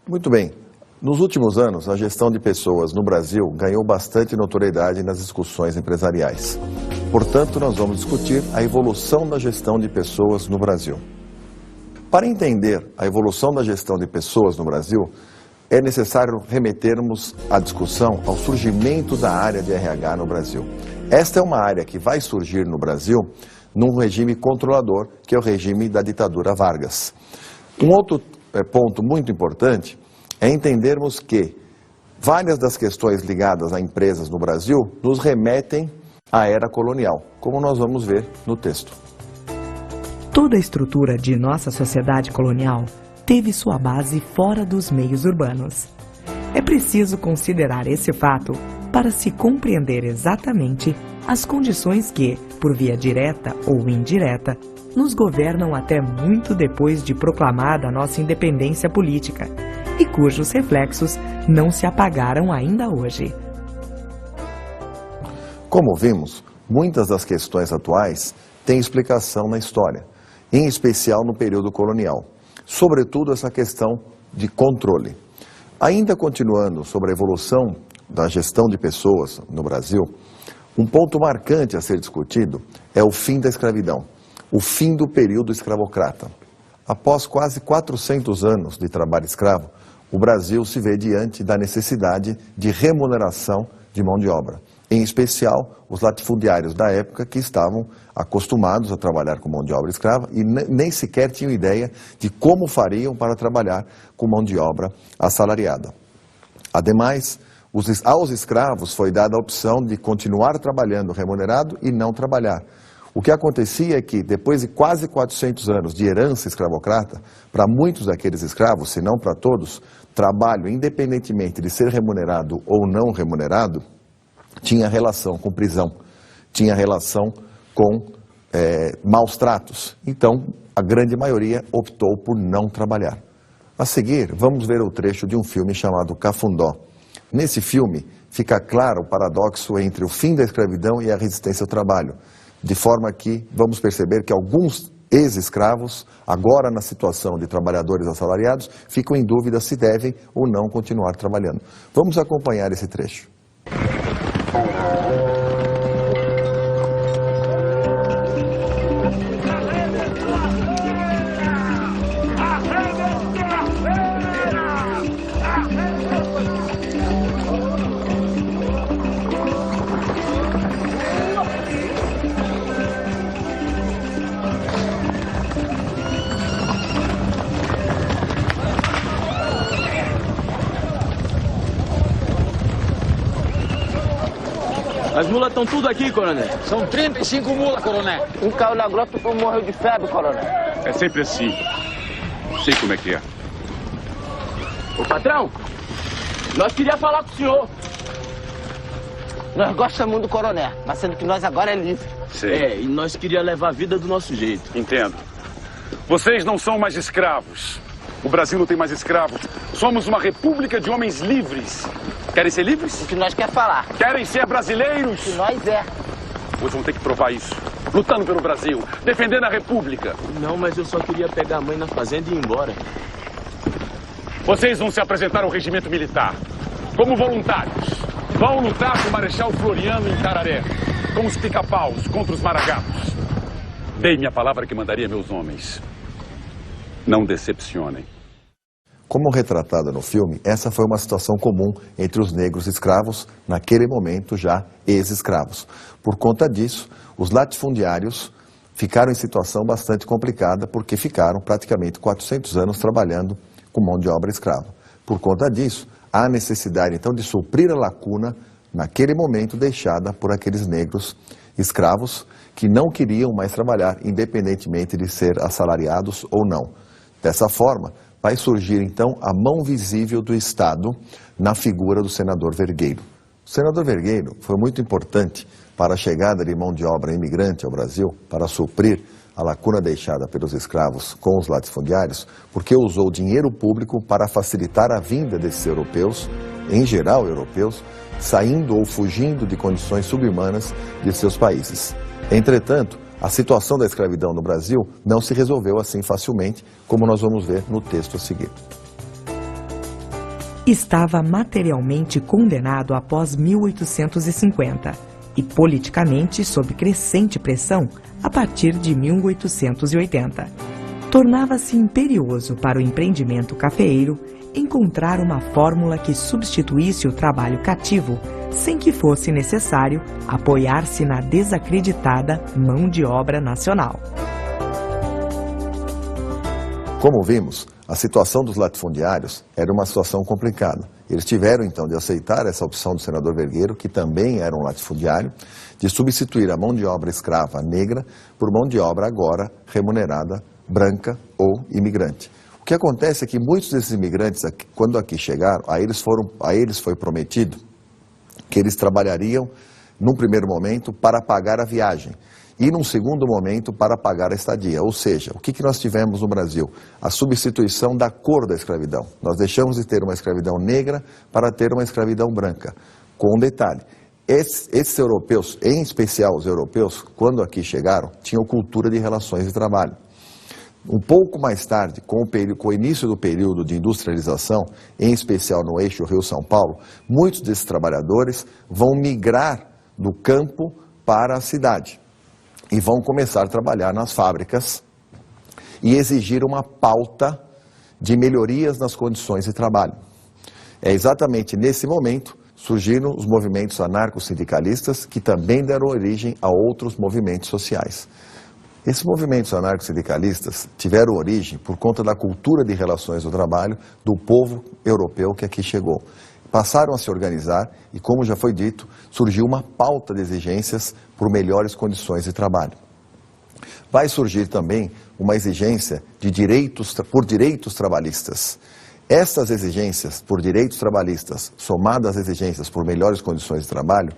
Muito bem. Nos últimos anos, a gestão de pessoas no Brasil ganhou bastante notoriedade nas discussões empresariais. Portanto, nós vamos discutir a evolução da gestão de pessoas no Brasil. Para entender a evolução da gestão de pessoas no Brasil, é necessário remetermos a discussão ao surgimento da área de RH no Brasil. Esta é uma área que vai surgir no Brasil num regime controlador, que é o regime da ditadura Vargas. Um outro ponto muito importante é entendermos que várias das questões ligadas a empresas no Brasil nos remetem à era colonial, como nós vamos ver no texto. Toda a estrutura de nossa sociedade colonial teve sua base fora dos meios urbanos. É preciso considerar esse fato para se compreender exatamente as condições que, por via direta ou indireta, nos governam até muito depois de proclamada a nossa independência política e cujos reflexos não se apagaram ainda hoje. Como vimos, muitas das questões atuais têm explicação na história, em especial no período colonial, sobretudo essa questão de controle. Ainda continuando sobre a evolução da gestão de pessoas no Brasil, um ponto marcante a ser discutido é o fim da escravidão, o fim do período escravocrata. Após quase 400 anos de trabalho escravo, o Brasil se vê diante da necessidade de remuneração de mão de obra, em especial os latifundiários da época que estavam acostumados a trabalhar com mão de obra escrava e nem sequer tinham ideia de como fariam para trabalhar com mão de obra assalariada. Ademais, aos escravos foi dada a opção de continuar trabalhando remunerado e não trabalhar. O que acontecia é que, depois de quase 400 anos de herança escravocrata, para muitos daqueles escravos, se não para todos, trabalho, independentemente de ser remunerado ou não remunerado, tinha relação com prisão, tinha relação com maus tratos. Então, a grande maioria optou por não trabalhar. A seguir, vamos ver o trecho de um filme chamado Cafundó. Nesse filme, fica claro o paradoxo entre o fim da escravidão e a resistência ao trabalho, de forma que vamos perceber que alguns ex-escravos, agora na situação de trabalhadores assalariados, ficam em dúvida se devem ou não continuar trabalhando. Vamos acompanhar esse trecho. As mulas estão tudo aqui, coronel. São 35 mulas, coronel. Um caiu na grota e morreu de febre, coronel. É sempre assim. Sei como é que é. Ô, patrão, nós queríamos falar com o senhor. Nós gostamos muito do coronel, mas sendo que nós agora é livre. Sei. E nós queríamos levar a vida do nosso jeito. Entendo. Vocês não são mais escravos. O Brasil não tem mais escravos. Somos uma república de homens livres. Querem ser livres? O que nós quer falar. Querem ser brasileiros? O que nós é. Pois vão ter que provar isso. Lutando pelo Brasil, defendendo a república. Não, mas eu só queria pegar a mãe na fazenda e ir embora. Vocês vão se apresentar ao regimento militar como voluntários. Vão lutar com o Marechal Floriano em Tararé, com os pica-paus contra os maragatos. Dei minha palavra que mandaria meus homens. Não decepcionem. Como retratada no filme, essa foi uma situação comum entre os negros escravos, naquele momento já ex-escravos. Por conta disso, os latifundiários ficaram em situação bastante complicada, porque ficaram praticamente 400 anos trabalhando com mão de obra escrava. Por conta disso, há necessidade então de suprir a lacuna, naquele momento deixada por aqueles negros escravos que não queriam mais trabalhar, independentemente de ser assalariados ou não. Dessa forma, vai surgir então a mão visível do Estado na figura do senador Vergueiro. O senador Vergueiro foi muito importante para a chegada de mão de obra imigrante ao Brasil, para suprir a lacuna deixada pelos escravos com os latifundiários, porque usou dinheiro público para facilitar a vinda desses europeus, em geral europeus, saindo ou fugindo de condições subhumanas de seus países. Entretanto, a situação da escravidão no Brasil não se resolveu assim facilmente, como nós vamos ver no texto a seguir. estava materialmente condenado após 1850 e politicamente sob crescente pressão a partir de 1880. Tornava-se imperioso para o empreendimento cafeeiro encontrar uma fórmula que substituísse o trabalho cativo sem que fosse necessário apoiar-se na desacreditada mão de obra nacional. Como vimos, a situação dos latifundiários era uma situação complicada. Eles tiveram, então, de aceitar essa opção do senador Vergueiro, que também era um latifundiário, de substituir a mão de obra escrava negra por mão de obra agora remunerada, branca ou imigrante. O que acontece é que muitos desses imigrantes, quando aqui chegaram, a eles foi prometido que eles trabalhariam, num primeiro momento, para pagar a viagem e, num segundo momento, para pagar a estadia. Ou seja, o que nós tivemos no Brasil? A substituição da cor da escravidão. Nós deixamos de ter uma escravidão negra para ter uma escravidão branca. Com um detalhe, esses europeus, em especial os europeus, quando aqui chegaram, tinham cultura de relações de trabalho. Um pouco mais tarde, com o início do período de industrialização, em especial no eixo Rio-São Paulo, muitos desses trabalhadores vão migrar do campo para a cidade e vão começar a trabalhar nas fábricas e exigir uma pauta de melhorias nas condições de trabalho. É exatamente nesse momento surgiram os movimentos anarco-sindicalistas, que também deram origem a outros movimentos sociais. Esses movimentos anarco-sindicalistas tiveram origem por conta da cultura de relações do trabalho do povo europeu que aqui chegou. Passaram a se organizar e, como já foi dito, surgiu uma pauta de exigências por melhores condições de trabalho. Vai surgir também uma exigência por direitos trabalhistas. Essas exigências por direitos trabalhistas, somadas às exigências por melhores condições de trabalho,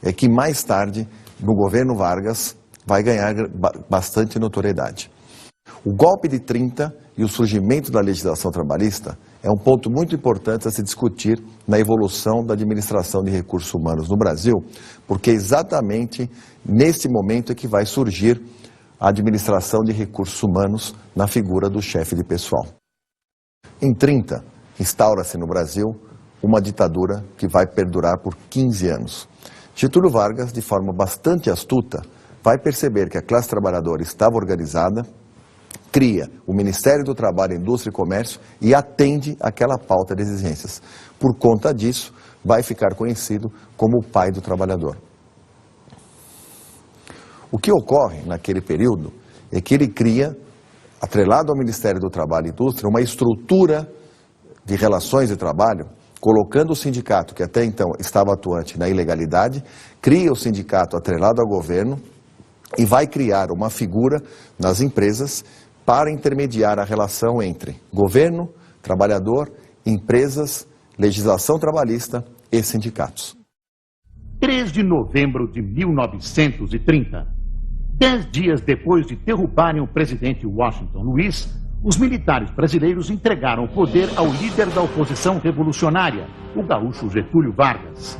é que mais tarde, no governo Vargas, vai ganhar bastante notoriedade. O golpe de 30 e o surgimento da legislação trabalhista é um ponto muito importante a se discutir na evolução da administração de recursos humanos no Brasil, porque exatamente nesse momento é que vai surgir a administração de recursos humanos na figura do chefe de pessoal. Em 30, instaura-se no Brasil uma ditadura que vai perdurar por 15 anos. Getúlio Vargas, de forma bastante astuta, vai perceber que a classe trabalhadora estava organizada, cria o Ministério do Trabalho, Indústria e Comércio e atende aquela pauta de exigências. Por conta disso, vai ficar conhecido como o pai do trabalhador. O que ocorre naquele período é que ele cria, atrelado ao Ministério do Trabalho e Indústria, uma estrutura de relações de trabalho, colocando o sindicato, que até então estava atuante na ilegalidade, cria o sindicato atrelado ao governo, e vai criar uma figura nas empresas para intermediar a relação entre governo, trabalhador, empresas, legislação trabalhista e sindicatos. 3 de novembro de 1930, 10 dias depois de derrubarem o presidente Washington Luiz, os militares brasileiros entregaram o poder ao líder da oposição revolucionária, o gaúcho Getúlio Vargas.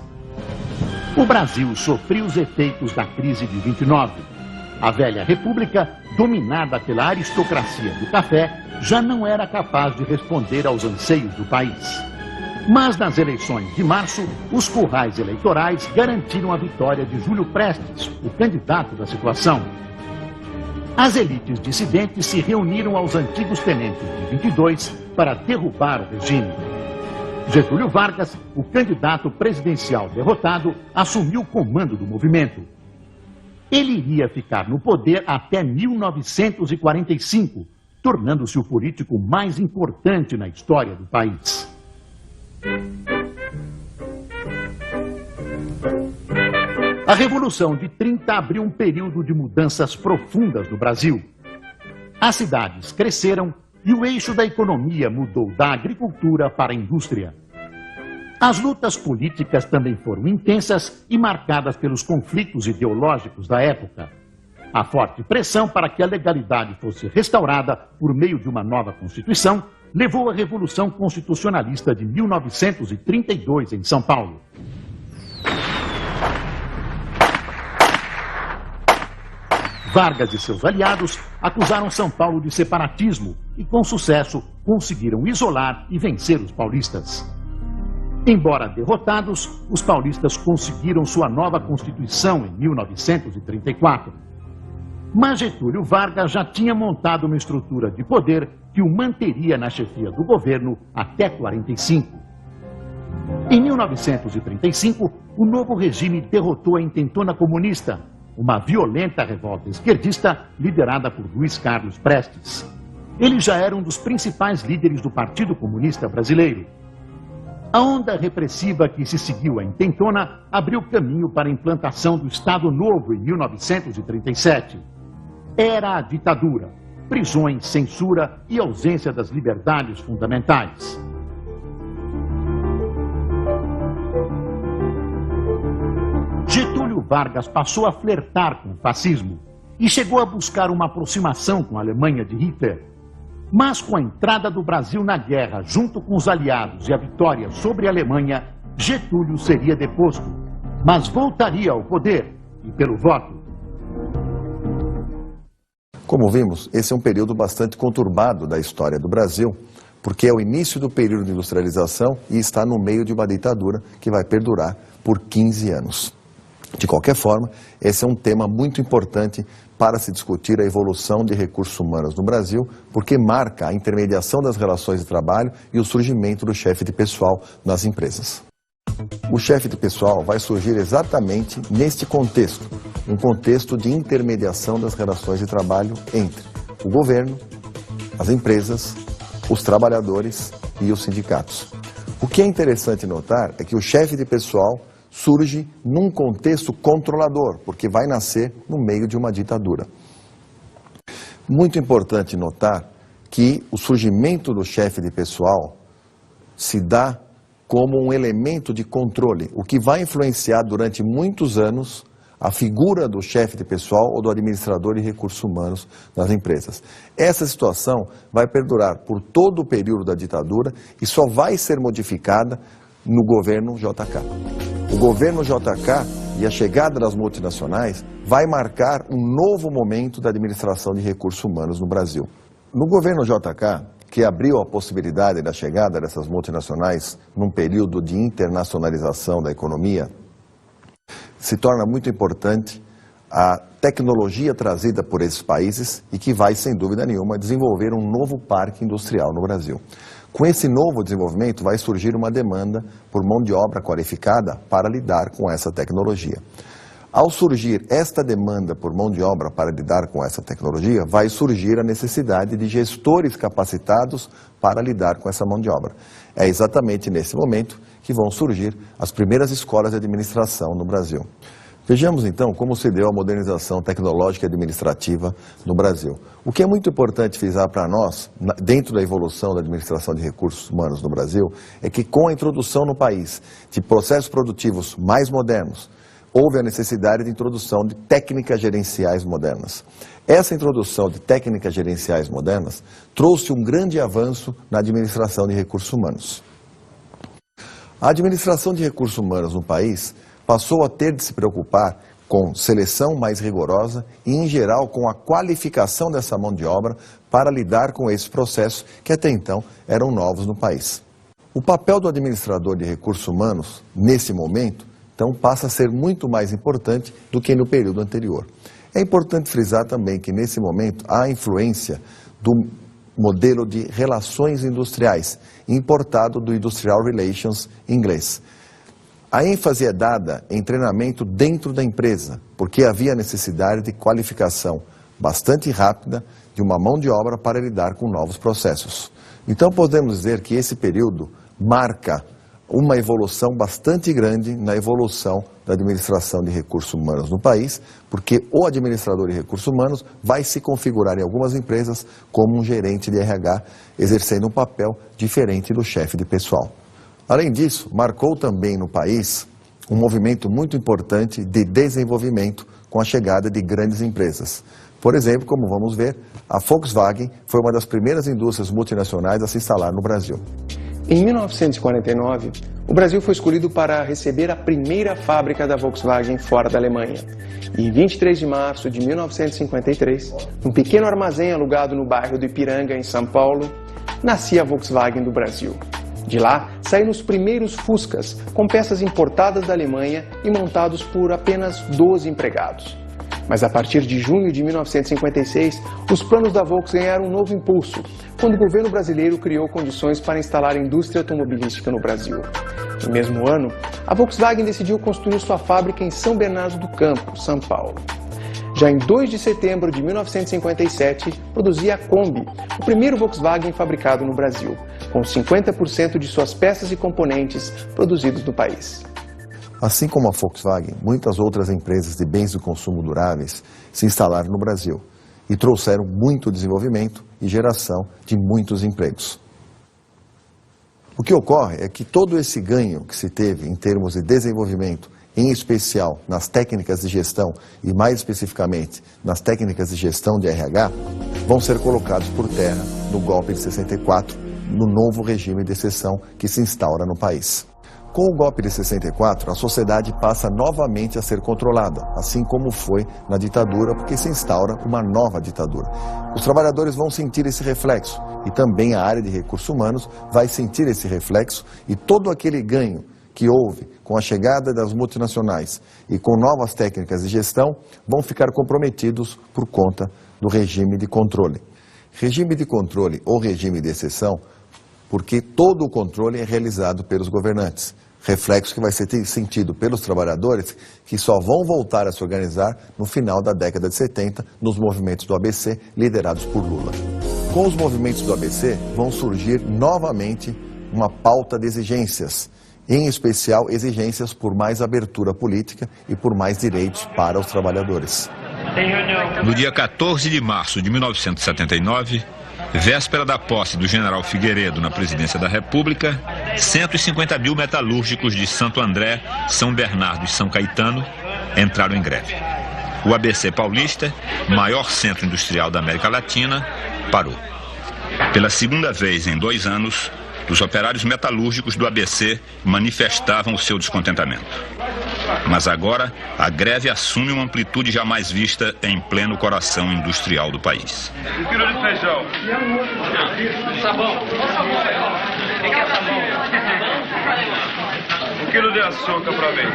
O Brasil sofreu os efeitos da crise de 29. A velha república, dominada pela aristocracia do café, já não era capaz de responder aos anseios do país. Mas nas eleições de março, os currais eleitorais garantiram a vitória de Júlio Prestes, o candidato da situação. As elites dissidentes se reuniram aos antigos tenentes de 22 para derrubar o regime. Getúlio Vargas, o candidato presidencial derrotado, assumiu o comando do movimento. Ele iria ficar no poder até 1945, tornando-se o político mais importante na história do país. A Revolução de 30 abriu um período de mudanças profundas no Brasil. As cidades cresceram e o eixo da economia mudou da agricultura para a indústria. As lutas políticas também foram intensas e marcadas pelos conflitos ideológicos da época. A forte pressão para que a legalidade fosse restaurada por meio de uma nova Constituição levou à Revolução Constitucionalista de 1932 em São Paulo. Vargas e seus aliados acusaram São Paulo de separatismo e, com sucesso, conseguiram isolar e vencer os paulistas. Embora derrotados, os paulistas conseguiram sua nova Constituição em 1934. Mas Getúlio Vargas já tinha montado uma estrutura de poder que o manteria na chefia do governo até 45. Em 1935, o novo regime derrotou a intentona comunista, uma violenta revolta esquerdista liderada por Luiz Carlos Prestes. Ele já era um dos principais líderes do Partido Comunista Brasileiro. A onda repressiva que se seguiu à intentona abriu caminho para a implantação do Estado Novo em 1937. Era a ditadura, prisões, censura e ausência das liberdades fundamentais. Getúlio Vargas passou a flertar com o fascismo e chegou a buscar uma aproximação com a Alemanha de Hitler. Mas com a entrada do Brasil na guerra, junto com os aliados e a vitória sobre a Alemanha, Getúlio seria deposto, mas voltaria ao poder e pelo voto. Como vimos, esse é um período bastante conturbado da história do Brasil, porque é o início do período de industrialização e está no meio de uma ditadura que vai perdurar por 15 anos. De qualquer forma, esse é um tema muito importante para se discutir a evolução de recursos humanos no Brasil, porque marca a intermediação das relações de trabalho e o surgimento do chefe de pessoal nas empresas. O chefe de pessoal vai surgir exatamente neste contexto, um contexto de intermediação das relações de trabalho entre o governo, as empresas, os trabalhadores e os sindicatos. O que é interessante notar é que o chefe de pessoal surge num contexto controlador, porque vai nascer no meio de uma ditadura. Muito importante notar que o surgimento do chefe de pessoal se dá como um elemento de controle, o que vai influenciar durante muitos anos a figura do chefe de pessoal ou do administrador de recursos humanos nas empresas. Essa situação vai perdurar por todo o período da ditadura e só vai ser modificada no governo JK. O governo JK e a chegada das multinacionais vai marcar um novo momento da administração de recursos humanos no Brasil. No governo JK, que abriu a possibilidade da chegada dessas multinacionais num período de internacionalização da economia, se torna muito importante a tecnologia trazida por esses países e que vai, sem dúvida nenhuma, desenvolver um novo parque industrial no Brasil. Com esse novo desenvolvimento vai surgir uma demanda por mão de obra qualificada para lidar com essa tecnologia. Ao surgir esta demanda por mão de obra para lidar com essa tecnologia, vai surgir a necessidade de gestores capacitados para lidar com essa mão de obra. É exatamente nesse momento que vão surgir as primeiras escolas de administração no Brasil. Vejamos então como se deu a modernização tecnológica e administrativa no Brasil. O que é muito importante frisar para nós, dentro da evolução da administração de recursos humanos no Brasil, é que com a introdução no país de processos produtivos mais modernos, houve a necessidade de introdução de técnicas gerenciais modernas. Essa introdução de técnicas gerenciais modernas trouxe um grande avanço na administração de recursos humanos. A administração de recursos humanos no país passou a ter de se preocupar com seleção mais rigorosa e, em geral, com a qualificação dessa mão de obra para lidar com esses processos que até então eram novos no país. O papel do administrador de recursos humanos, nesse momento, então passa a ser muito mais importante do que no período anterior. É importante frisar também que, nesse momento, há a influência do modelo de relações industriais, importado do Industrial Relations inglês. A ênfase é dada em treinamento dentro da empresa, porque havia necessidade de qualificação bastante rápida de uma mão de obra para lidar com novos processos. Então podemos dizer que esse período marca uma evolução bastante grande na evolução da administração de recursos humanos no país, porque o administrador de recursos humanos vai se configurar em algumas empresas como um gerente de RH, exercendo um papel diferente do chefe de pessoal. Além disso, marcou também no país um movimento muito importante de desenvolvimento com a chegada de grandes empresas. Por exemplo, como vamos ver, a Volkswagen foi uma das primeiras indústrias multinacionais a se instalar no Brasil. Em 1949, o Brasil foi escolhido para receber a primeira fábrica da Volkswagen fora da Alemanha. E em 23 de março de 1953, num pequeno armazém alugado no bairro do Ipiranga, em São Paulo, nascia a Volkswagen do Brasil. De lá, saíram os primeiros Fuscas, com peças importadas da Alemanha e montados por apenas 12 empregados. Mas a partir de junho de 1956, os planos da Volks ganharam um novo impulso, quando o governo brasileiro criou condições para instalar a indústria automobilística no Brasil. No mesmo ano, a Volkswagen decidiu construir sua fábrica em São Bernardo do Campo, São Paulo. Já em 2 de setembro de 1957, produzia a Kombi, o primeiro Volkswagen fabricado no Brasil, com 50% de suas peças e componentes produzidos no país. Assim como a Volkswagen, muitas outras empresas de bens de consumo duráveis se instalaram no Brasil e trouxeram muito desenvolvimento e geração de muitos empregos. O que ocorre é que todo esse ganho que se teve em termos de desenvolvimento, em especial nas técnicas de gestão e mais especificamente nas técnicas de gestão de RH, vão ser colocados por terra no golpe de 64, no novo regime de exceção que se instaura no país. Com o golpe de 64, a sociedade passa novamente a ser controlada, assim como foi na ditadura, porque se instaura uma nova ditadura. Os trabalhadores vão sentir esse reflexo e também a área de recursos humanos vai sentir esse reflexo e todo aquele ganho que houve com a chegada das multinacionais e com novas técnicas de gestão vão ficar comprometidos por conta do regime de controle. Regime de controle ou regime de exceção, porque todo o controle é realizado pelos governantes. Reflexo que vai ser sentido pelos trabalhadores que só vão voltar a se organizar no final da década de 70 nos movimentos do ABC liderados por Lula. Com os movimentos do ABC vão surgir novamente uma pauta de exigências, em especial exigências por mais abertura política e por mais direitos para os trabalhadores. No dia 14 de março de 1979, véspera da posse do general Figueiredo na presidência da República, 150 mil metalúrgicos de Santo André, São Bernardo e São Caetano entraram em greve. O ABC paulista, maior centro industrial da América Latina, parou. Pela segunda vez em 2 anos, os operários metalúrgicos do ABC manifestavam o seu descontentamento. Mas agora, a greve assume uma amplitude jamais vista em pleno coração industrial do país. 1 quilo de feijão. Sabão. Quem quer sabão? 1 quilo de açúcar para mim.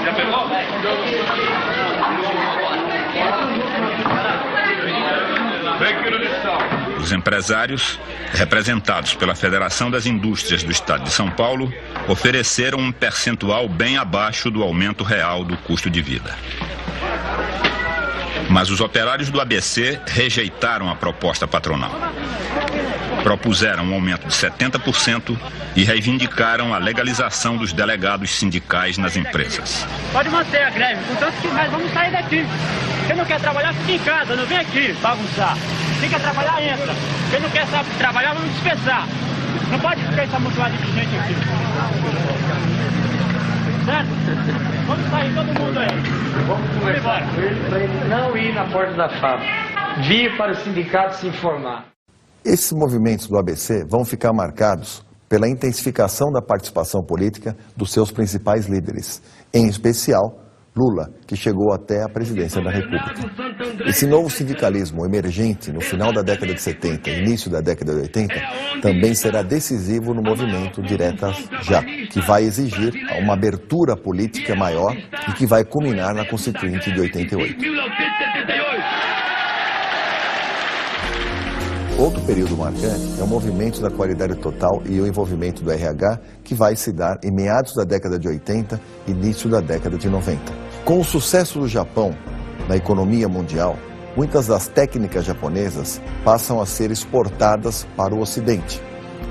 Já pegou? Meio quilo de sal. Os empresários, representados pela Federação das Indústrias do Estado de São Paulo, ofereceram um percentual bem abaixo do aumento real do custo de vida. Mas os operários do ABC rejeitaram a proposta patronal. Propuseram um aumento de 70% e reivindicaram a legalização dos delegados sindicais nas empresas. Pode manter a greve, contanto que nós vamos sair daqui. Quem não quer trabalhar, fica em casa, não vem aqui bagunçar. Quem quer trabalhar, entra. Quem não quer trabalhar, vamos dispensar. Não pode ficar essa amontoada de gente aqui. Certo? Vamos sair todo mundo aí. Vamos embora. Para ele não ir na porta da fábrica. Vir para o sindicato se informar. Esses movimentos do ABC vão ficar marcados pela intensificação da participação política dos seus principais líderes, em especial Lula, que chegou até a presidência da República. Esse novo sindicalismo emergente no final da década de 70 e início da década de 80 também será decisivo no movimento Diretas Já, que vai exigir uma abertura política maior e que vai culminar na Constituinte de 88. Outro período marcante é o movimento da qualidade total e o envolvimento do RH, que vai se dar em meados da década de 80 e início da década de 90. Com o sucesso do Japão na economia mundial, muitas das técnicas japonesas passam a ser exportadas para o Ocidente,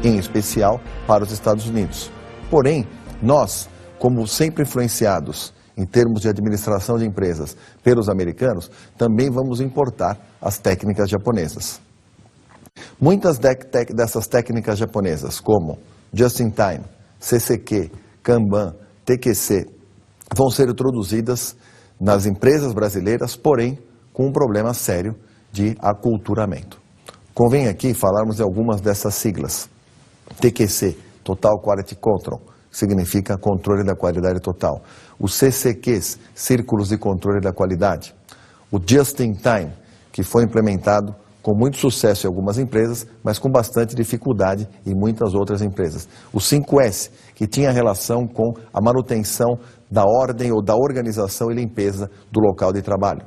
em especial para os Estados Unidos. Porém, nós, como sempre influenciados em termos de administração de empresas pelos americanos, também vamos importar as técnicas japonesas. Muitas dessas técnicas japonesas, como Just-in-Time, CCQ, Kanban, TQC, vão ser introduzidas nas empresas brasileiras, porém com um problema sério de aculturamento. Convém aqui falarmos de algumas dessas siglas. TQC, Total Quality Control, que significa controle da qualidade total. Os CCQs, Círculos de Controle da Qualidade. O Just-in-Time, que foi implementado com muito sucesso em algumas empresas, mas com bastante dificuldade em muitas outras empresas. O 5S, que tinha relação com a manutenção da ordem ou da organização e limpeza do local de trabalho.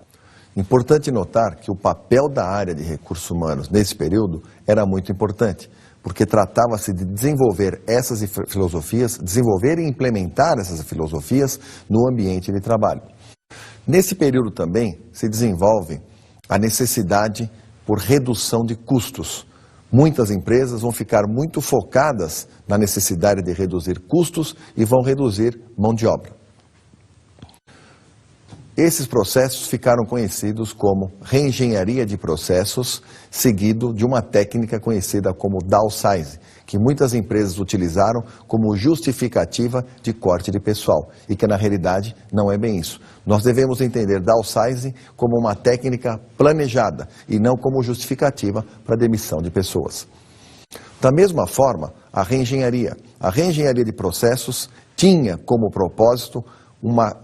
Importante notar que o papel da área de recursos humanos nesse período era muito importante, porque tratava-se de desenvolver essas filosofias, desenvolver e implementar essas filosofias no ambiente de trabalho. Nesse período também se desenvolve a necessidade por redução de custos. Muitas empresas vão ficar muito focadas na necessidade de reduzir custos e vão reduzir mão de obra. Esses processos ficaram conhecidos como reengenharia de processos, seguido de uma técnica conhecida como downsize, que muitas empresas utilizaram como justificativa de corte de pessoal, e que na realidade não é bem isso. Nós devemos entender downsize como uma técnica planejada e não como justificativa para a demissão de pessoas. Da mesma forma, a reengenharia de processos tinha como propósito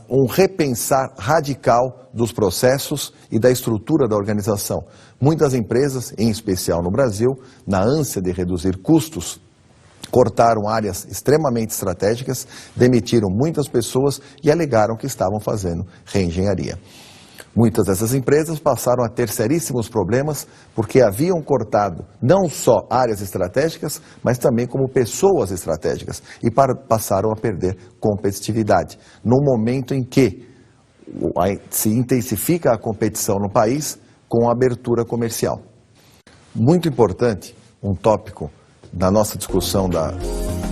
um repensar radical dos processos e da estrutura da organização. Muitas empresas, em especial no Brasil, na ânsia de reduzir custos, cortaram áreas extremamente estratégicas, demitiram muitas pessoas e alegaram que estavam fazendo reengenharia. Muitas dessas empresas passaram a ter seríssimos problemas porque haviam cortado não só áreas estratégicas, mas também como pessoas estratégicas e passaram a perder competitividade. No momento em que se intensifica a competição no país com a abertura comercial. Muito importante, um tópico da nossa discussão da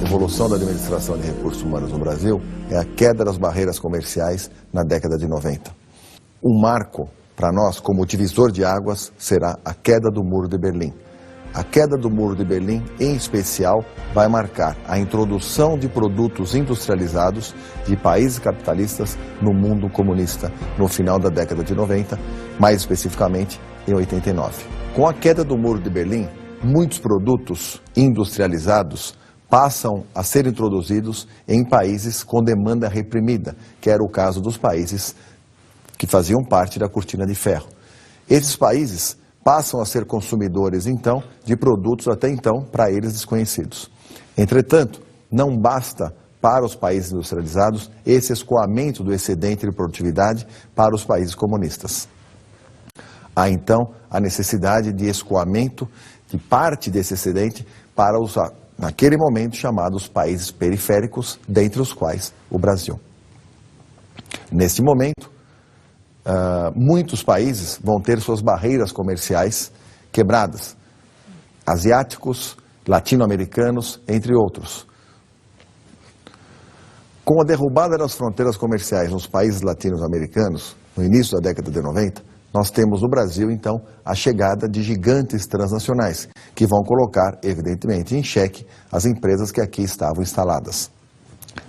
evolução da administração de recursos humanos no Brasil é a queda das barreiras comerciais na década de 90. Um marco para nós, como divisor de águas, será a queda do Muro de Berlim. A queda do Muro de Berlim, em especial, vai marcar a introdução de produtos industrializados de países capitalistas no mundo comunista no final da década de 90, mais especificamente em 89. Com a queda do Muro de Berlim, muitos produtos industrializados passam a ser introduzidos em países com demanda reprimida, que era o caso dos países que faziam parte da cortina de ferro. Esses países passam a ser consumidores, então, de produtos até então para eles desconhecidos. Entretanto, não basta para os países industrializados esse escoamento do excedente de produtividade para os países comunistas. Há, então, a necessidade de escoamento de parte desse excedente para os, naquele momento, chamados países periféricos, dentre os quais o Brasil. Neste momento, muitos países vão ter suas barreiras comerciais quebradas, asiáticos, latino-americanos, entre outros. Com a derrubada das fronteiras comerciais nos países latino-americanos, no início da década de 90, nós temos no Brasil, então, a chegada de gigantes transnacionais, que vão colocar, evidentemente, em xeque as empresas que aqui estavam instaladas.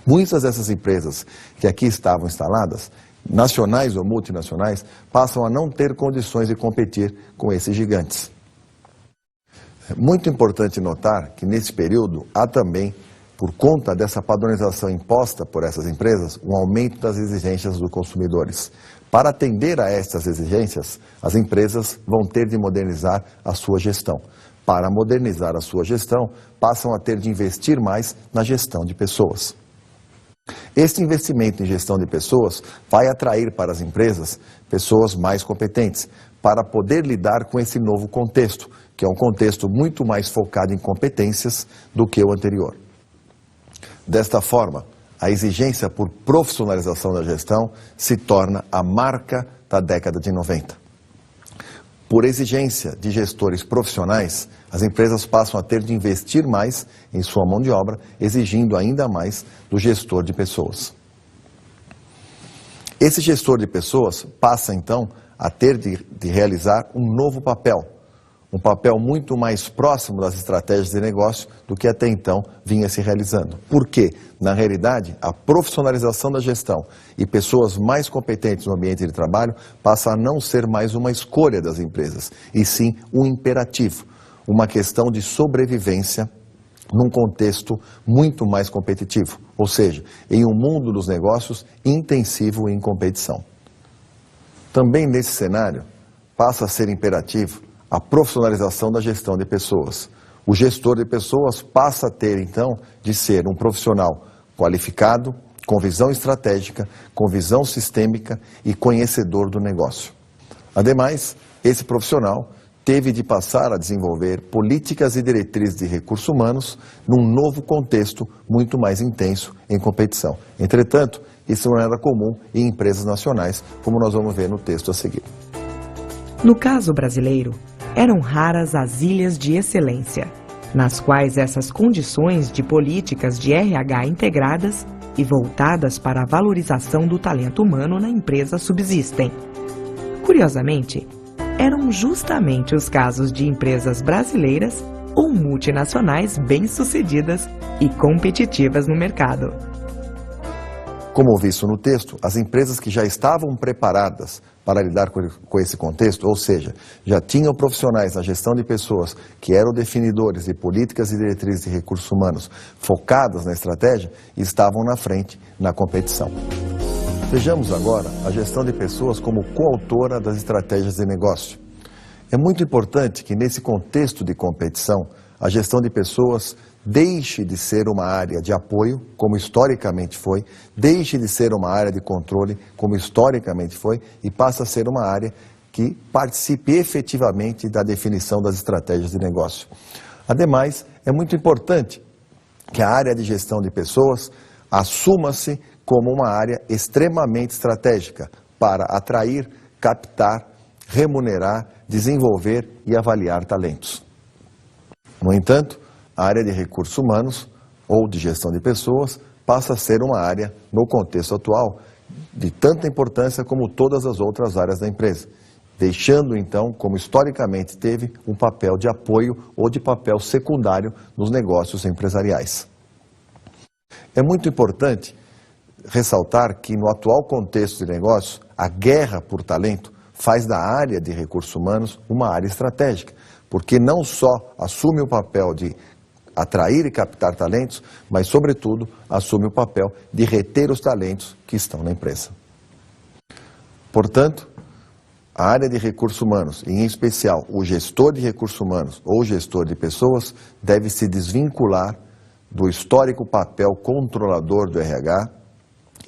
Muitas dessas empresas que aqui estavam instaladas, nacionais ou multinacionais, passam a não ter condições de competir com esses gigantes. É muito importante notar que nesse período há também, por conta dessa padronização imposta por essas empresas, um aumento das exigências dos consumidores. Para atender a estas exigências, as empresas vão ter de modernizar a sua gestão. Para modernizar a sua gestão, passam a ter de investir mais na gestão de pessoas. Este investimento em gestão de pessoas vai atrair para as empresas pessoas mais competentes para poder lidar com esse novo contexto, que é um contexto muito mais focado em competências do que o anterior. Desta forma, a exigência por profissionalização da gestão se torna a marca da década de 90. Por exigência de gestores profissionais, as empresas passam a ter de investir mais em sua mão de obra, exigindo ainda mais do gestor de pessoas. Esse gestor de pessoas passa, então, a ter de realizar um novo papel, um papel muito mais próximo das estratégias de negócio do que até então vinha se realizando. Por quê? Na realidade, a profissionalização da gestão e pessoas mais competentes no ambiente de trabalho passa a não ser mais uma escolha das empresas, e sim um imperativo, uma questão de sobrevivência num contexto muito mais competitivo, ou seja, em um mundo dos negócios intensivo em competição. Também nesse cenário, passa a ser imperativo a profissionalização da gestão de pessoas. O gestor de pessoas passa a ter, então, de ser um profissional qualificado, com visão estratégica, com visão sistêmica e conhecedor do negócio. Ademais, esse profissional teve de passar a desenvolver políticas e diretrizes de recursos humanos num novo contexto muito mais intenso em competição. Entretanto, isso não era comum em empresas nacionais, como nós vamos ver no texto a seguir. No caso brasileiro, eram raras as ilhas de excelência, nas quais essas condições de políticas de RH integradas e voltadas para a valorização do talento humano na empresa subsistem. Curiosamente, eram justamente os casos de empresas brasileiras ou multinacionais bem-sucedidas e competitivas no mercado. Como visto no texto, as empresas que já estavam preparadas para lidar com esse contexto, ou seja, já tinham profissionais na gestão de pessoas que eram definidores de políticas e diretrizes de recursos humanos focadas na estratégia, estavam na frente na competição. Vejamos agora a gestão de pessoas como coautora das estratégias de negócio. É muito importante que nesse contexto de competição, a gestão de pessoas deixe de ser uma área de apoio, como historicamente foi, deixe de ser uma área de controle, como historicamente foi, e passe a ser uma área que participe efetivamente da definição das estratégias de negócio. Ademais, é muito importante que a área de gestão de pessoas assuma-se como uma área extremamente estratégica para atrair, captar, remunerar, desenvolver e avaliar talentos. No entanto, a área de recursos humanos ou de gestão de pessoas passa a ser uma área, no contexto atual, de tanta importância como todas as outras áreas da empresa, deixando então, como historicamente teve, um papel de apoio ou de papel secundário nos negócios empresariais. É muito importante ressaltar que no atual contexto de negócio, a guerra por talento faz da área de recursos humanos uma área estratégica, porque não só assume o papel de atrair e captar talentos, mas, sobretudo, assume o papel de reter os talentos que estão na empresa. Portanto, a área de recursos humanos, em especial o gestor de recursos humanos ou gestor de pessoas, deve se desvincular do histórico papel controlador do RH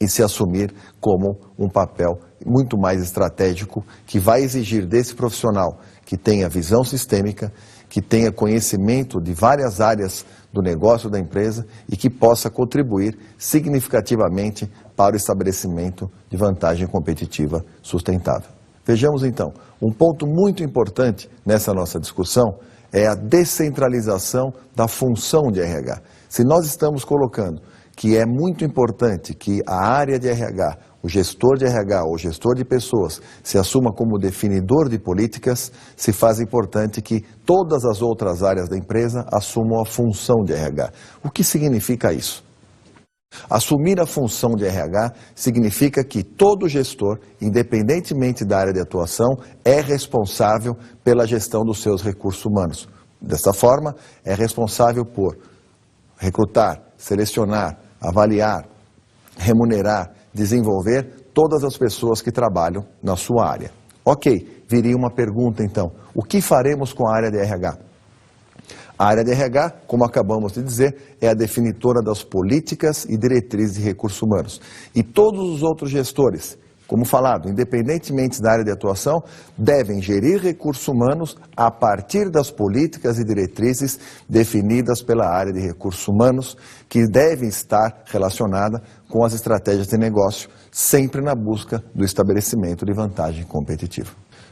e se assumir como um papel muito mais estratégico que vai exigir desse profissional que tenha visão sistêmica, que tenha conhecimento de várias áreas do negócio da empresa e que possa contribuir significativamente para o estabelecimento de vantagem competitiva sustentável. Vejamos então, um ponto muito importante nessa nossa discussão é a descentralização da função de RH. Se nós estamos colocando que é muito importante que a área de RH, o gestor de RH ou gestor de pessoas se assuma como definidor de políticas, se faz importante que todas as outras áreas da empresa assumam a função de RH. O que significa isso? Assumir a função de RH significa que todo gestor, independentemente da área de atuação, é responsável pela gestão dos seus recursos humanos. Dessa forma, é responsável por recrutar, selecionar, avaliar, remunerar, desenvolver todas as pessoas que trabalham na sua área. Ok, viria uma pergunta então, o que faremos com a área de RH? A área de RH, como acabamos de dizer, é a definitora das políticas e diretrizes de recursos humanos. E todos os outros gestores, como falado, independentemente da área de atuação, devem gerir recursos humanos a partir das políticas e diretrizes definidas pela área de recursos humanos, que devem estar relacionadas com as estratégias de negócio, sempre na busca do estabelecimento de vantagem competitiva.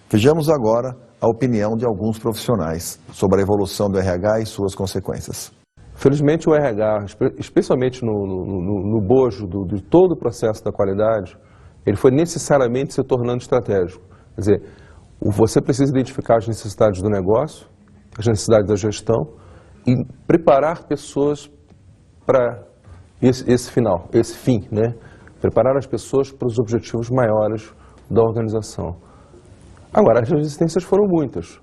Vejamos agora a opinião de alguns profissionais sobre a evolução do RH e suas consequências. Felizmente o RH, especialmente no bojo de todo o processo da qualidade, ele foi necessariamente se tornando estratégico. Quer dizer, você precisa identificar as necessidades do negócio, as necessidades da gestão e preparar pessoas para esse final, esse fim, né? Preparar as pessoas para os objetivos maiores da organização. Agora, as resistências foram muitas.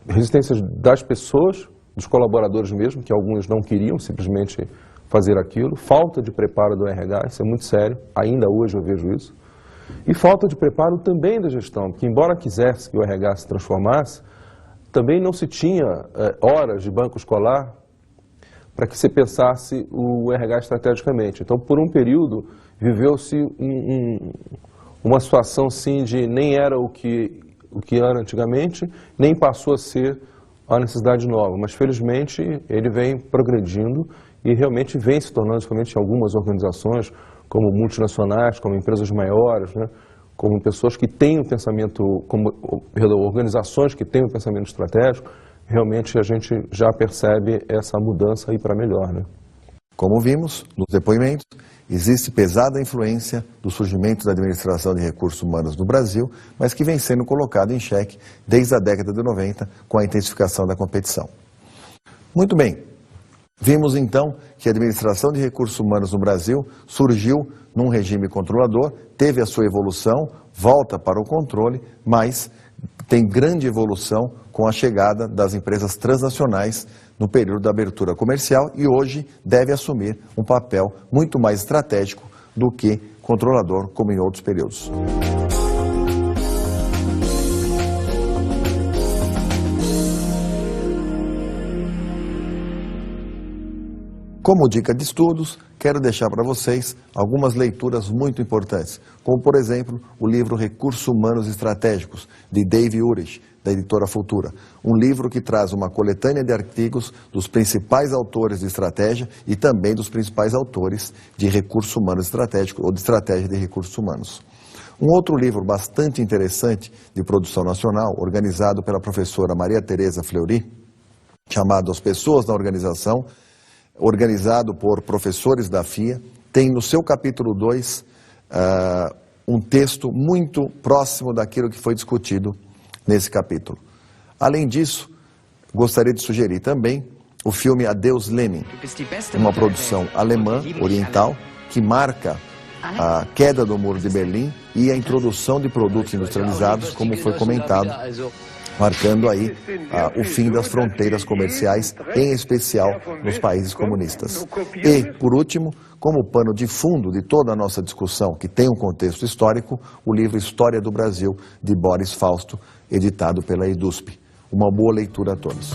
Resistências das pessoas, dos colaboradores mesmo, que alguns não queriam simplesmente fazer aquilo. Falta de preparo do RH, isso é muito sério, ainda hoje eu vejo isso. E falta de preparo também da gestão, porque embora quisesse que o RH se transformasse, também não se tinha horas de banco escolar para que se pensasse o RH estrategicamente. Então, por um período, viveu-se uma situação assim de nem era o que era antigamente, nem passou a ser a necessidade nova. Mas, felizmente, ele vem progredindo e realmente vem se tornando, principalmente em algumas organizações, como multinacionais, como empresas maiores, né? Como pessoas que têm um pensamento, organizações que têm um pensamento estratégico, realmente a gente já percebe essa mudança aí para melhor, né? Como vimos nos depoimentos, existe pesada influência do surgimento da administração de recursos humanos no Brasil, mas que vem sendo colocado em xeque desde a década de 90 com a intensificação da competição. Muito bem, vimos então que a administração de recursos humanos no Brasil surgiu num regime controlador, teve a sua evolução, volta para o controle, mas tem grande evolução com a chegada das empresas transnacionais no período da abertura comercial e hoje deve assumir um papel muito mais estratégico do que controlador, como em outros períodos. Como dica de estudos, quero deixar para vocês algumas leituras muito importantes, como, por exemplo, o livro Recursos Humanos Estratégicos, de Dave Urich, da editora Futura. Um livro que traz uma coletânea de artigos dos principais autores de estratégia e também dos principais autores de recursos humanos estratégicos ou de estratégia de recursos humanos. Um outro livro bastante interessante de produção nacional, organizado pela professora Maria Tereza Fleury, chamado As Pessoas na Organização, organizado por professores da FIA, tem no seu capítulo 2 um texto muito próximo daquilo que foi discutido nesse capítulo. Além disso, gostaria de sugerir também o filme Adeus Lenin, uma produção alemã, oriental, que marca a queda do Muro de Berlim e a introdução de produtos industrializados, como foi comentado, marcando aí o fim das fronteiras comerciais, em especial nos países comunistas. E, por último, como pano de fundo de toda a nossa discussão, que tem um contexto histórico, o livro História do Brasil, de Boris Fausto, editado pela EDUSP. Uma boa leitura a todos.